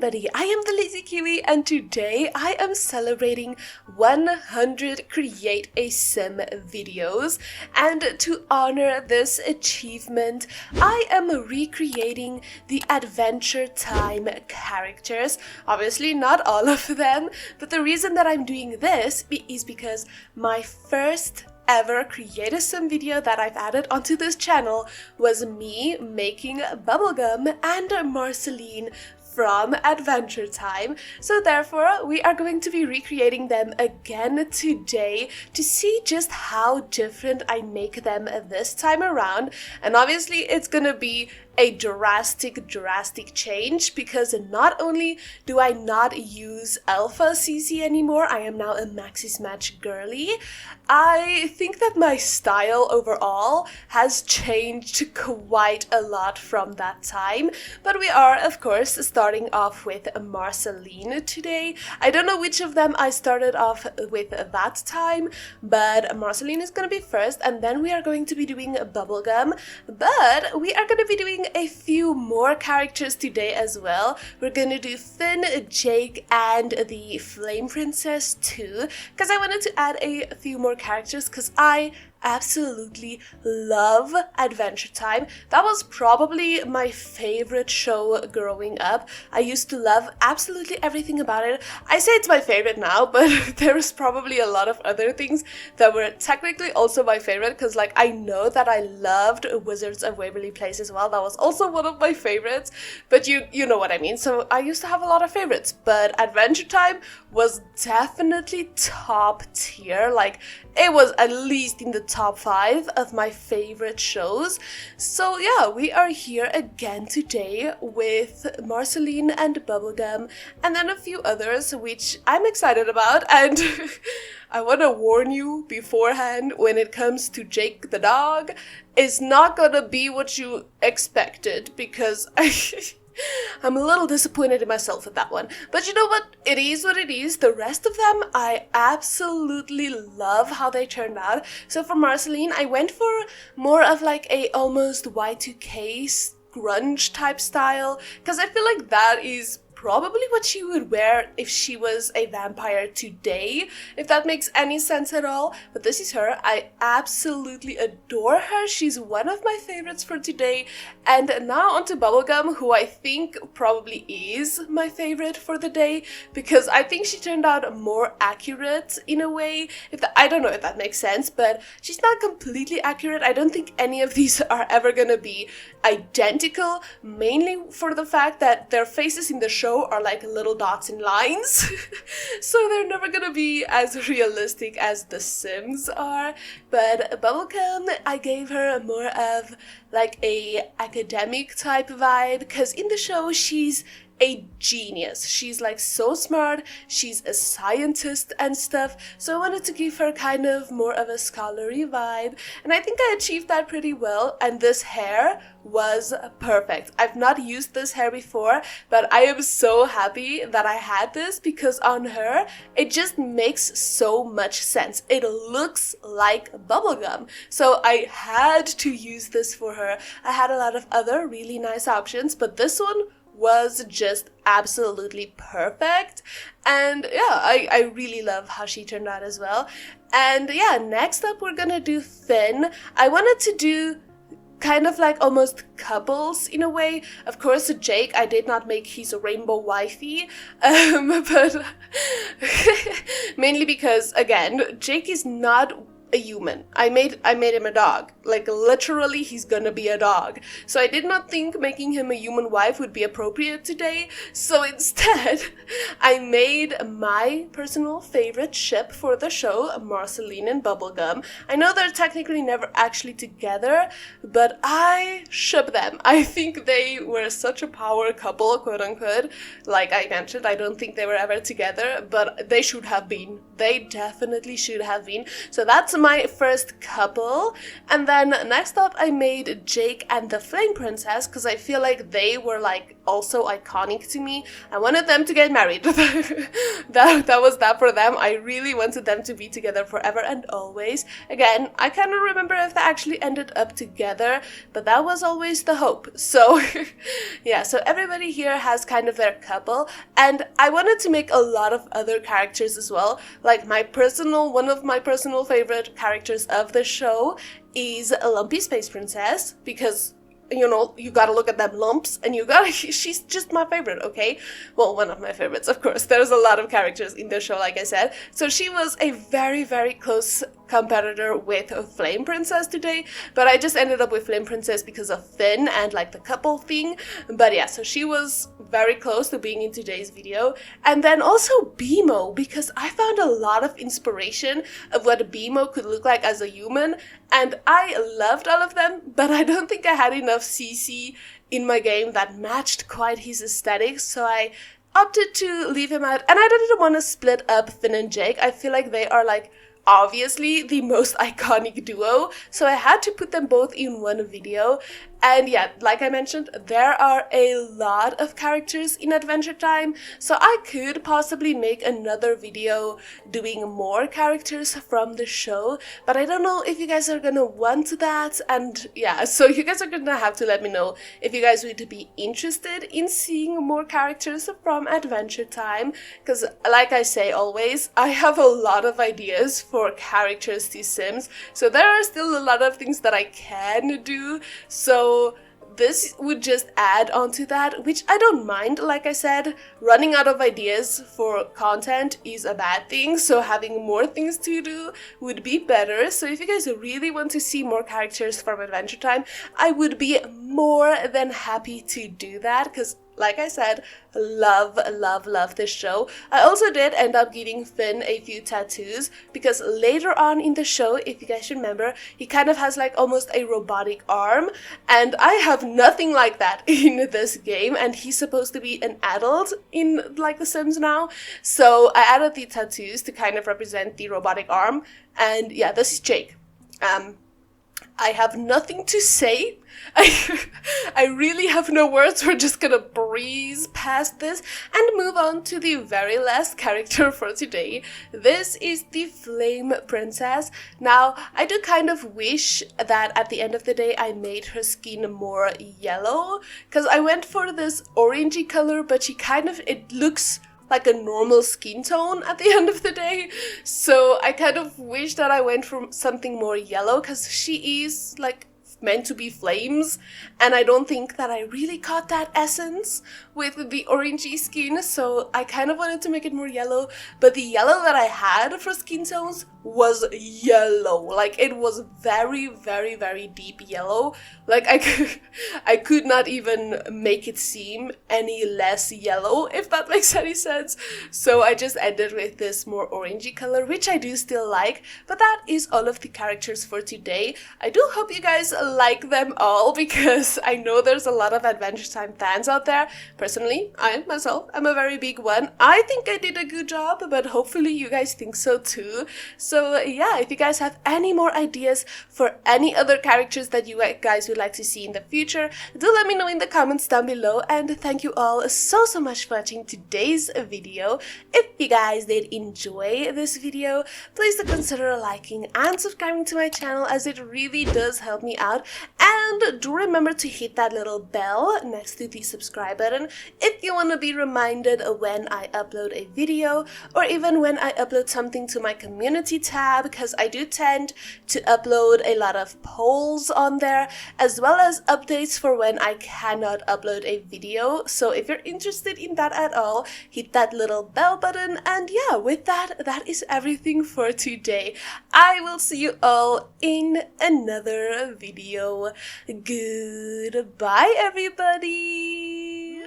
everybody, I am the Lazy Kiwi and today I am celebrating 100 Create a Sim videos, and to honor this achievement I am recreating the Adventure Time characters. Obviously not all of them, but the reason that I'm doing this is because my first ever Create a Sim video that I've added onto this channel was me making Bubblegum and Marceline from Adventure Time. So therefore we are going to be recreating them again today to see just how different I make them this time around. And obviously it's gonna be a drastic change, because not only do I not use Alpha CC anymore, I am now a Maxis match girly. I think that my style overall has changed quite a lot from that time, but we are of course starting off with Marceline today. I don't know which of them I started off with that time, but Marceline is gonna be first, and then we are going to be doing Bubblegum, but we are gonna be doing a few more characters today as well. We're gonna do Finn, Jake, and the Flame Princess too, because I wanted to add a few more characters because I absolutely love Adventure Time. That was probably my favorite show growing up. I used to love absolutely everything about it. I say it's my favorite now, but there's probably a lot of other things that were technically also my favorite, because like I know that I loved Wizards of Waverly Place as well. That was also one of my favorites, but you know what I mean. So I used to have a lot of favorites, but Adventure Time was definitely top tier. Like it was at least in the top 5 of my favorite shows. So yeah, we are here again today with Marceline and Bubblegum, and then a few others which I'm excited about. And I want to warn you beforehand, when it comes to Jake the dog, it's not gonna be what you expected, because I'm a little disappointed in myself with that one. But you know what? It is what it is. The rest of them, I absolutely love how they turned out. So for Marceline, I went for more of like a almost Y2K grunge type style, because I feel like that is probably what she would wear if she was a vampire today, if that makes any sense at all. But this is her. I absolutely adore her. She's one of my favorites for today. And now onto Bubblegum, who I think probably is my favorite for the day, because I think she turned out more accurate in a way. I don't know if that makes sense, but she's not completely accurate. I don't think any of these are ever gonna be identical, mainly for the fact that their faces in the show are like little dots and lines. So they're never gonna be as realistic as the Sims are. But Bubblegum, I gave her more of like a academic type vibe, because in the show she's a genius. She's like so smart, she's a scientist and stuff, so I wanted to give her kind of more of a scholarly vibe, and I think I achieved that pretty well. And this hair was perfect. I've not used this hair before, but I am so happy that I had this, because on her it just makes so much sense. It looks like Bubblegum, so I had to use this for her. I had a lot of other really nice options, but this one was just absolutely perfect. And yeah, I really love how she turned out as well. And yeah, next up we're gonna do Finn. I wanted to do kind of like almost couples in a way. Of course, Jake, I did not make his rainbow wifey, but mainly because, again, Jake is not a human. I made him a dog. Like literally he's gonna be a dog. So I did not think making him a human wife would be appropriate today. So instead I made my personal favorite ship for the show, Marceline and Bubblegum. I know they're technically never actually together, but I ship them. I think they were such a power couple, quote unquote. Like I mentioned, I don't think they were ever together, but they should have been. They definitely should have been. So that's my first couple. And then next up I made Jake and the Flame Princess because I feel like they were like also iconic to me. I wanted them to get married. that was that for them. I really wanted them to be together forever and always. Again, I cannot remember if they actually ended up together, but that was always the hope. So yeah, so everybody here has kind of their couple, and I wanted to make a lot of other characters as well. Like one of my personal favorite characters of the show is a Lumpy Space Princess, because you know, you gotta look at them lumps, and she's just my favorite, okay? Well, one of my favorites, of course. There's a lot of characters in the show, like I said. So she was a very, very close competitor with Flame Princess today, but I just ended up with Flame Princess because of Finn and like the couple thing. But yeah, so she was very close to being in today's video. And then also BMO, because I found a lot of inspiration of what BMO could look like as a human, and I loved all of them, but I don't think I had enough CC in my game that matched quite his aesthetics, so I opted to leave him out. And I didn't want to split up Finn and Jake. I feel like they are like obviously the most iconic duo, so I had to put them both in one video. And yeah, like I mentioned, there are a lot of characters in Adventure Time, so I could possibly make another video doing more characters from the show, but I don't know if you guys are gonna want that. And yeah, so you guys are gonna have to let me know if you guys would be interested in seeing more characters from Adventure Time, because like I say always, I have a lot of ideas for characters to Sims, so there are still a lot of things that I can do, so this would just add on to that, which I don't mind. Like I said, running out of ideas for content is a bad thing, so having more things to do would be better. So if you guys really want to see more characters from Adventure Time, I would be more than happy to do that, because like I said, love this show. I also did end up giving Finn a few tattoos, because later on in the show, if you guys remember, he kind of has like almost a robotic arm, and I have nothing like that in this game, and he's supposed to be an adult in like The Sims now, so I added the tattoos to kind of represent the robotic arm. And yeah, this is Jake. I have nothing to say. I really have no words. We're just gonna breeze past this and move on to the very last character for today. This is the Flame Princess. Now, I do kind of wish that at the end of the day I made her skin more yellow, because I went for this orangey color, but it looks like a normal skin tone at the end of the day. So I kind of wish that I went for something more yellow, because she is like meant to be flames, and I don't think that I really caught that essence with the orangey skin, so I kind of wanted to make it more yellow. But the yellow that I had for skin tones was yellow, like it was very, very, very deep yellow. Like I could not even make it seem any less yellow, if that makes any sense. So I just ended with this more orangey color, which I do still like. But that is all of the characters for today. I do hope you guys like them all, because I know there's a lot of Adventure Time fans out there. Personally, I myself am a very big one. I think I did a good job, but hopefully you guys think so too. So yeah, if you guys have any more ideas for any other characters that you guys would like to see in the future, do let me know in the comments down below. And thank you all so much for watching today's video. If you guys did enjoy this video, please do consider liking and subscribing to my channel, as it really does help me out. And do remember to hit that little bell next to the subscribe button if you want to be reminded when I upload a video, or even when I upload something to my community tab, because I do tend to upload a lot of polls on there, as well as updates for when I cannot upload a video. So if you're interested in that at all, hit that little bell button. And yeah, with that, that is everything for today. I will see you all in another video. Goodbye, everybody.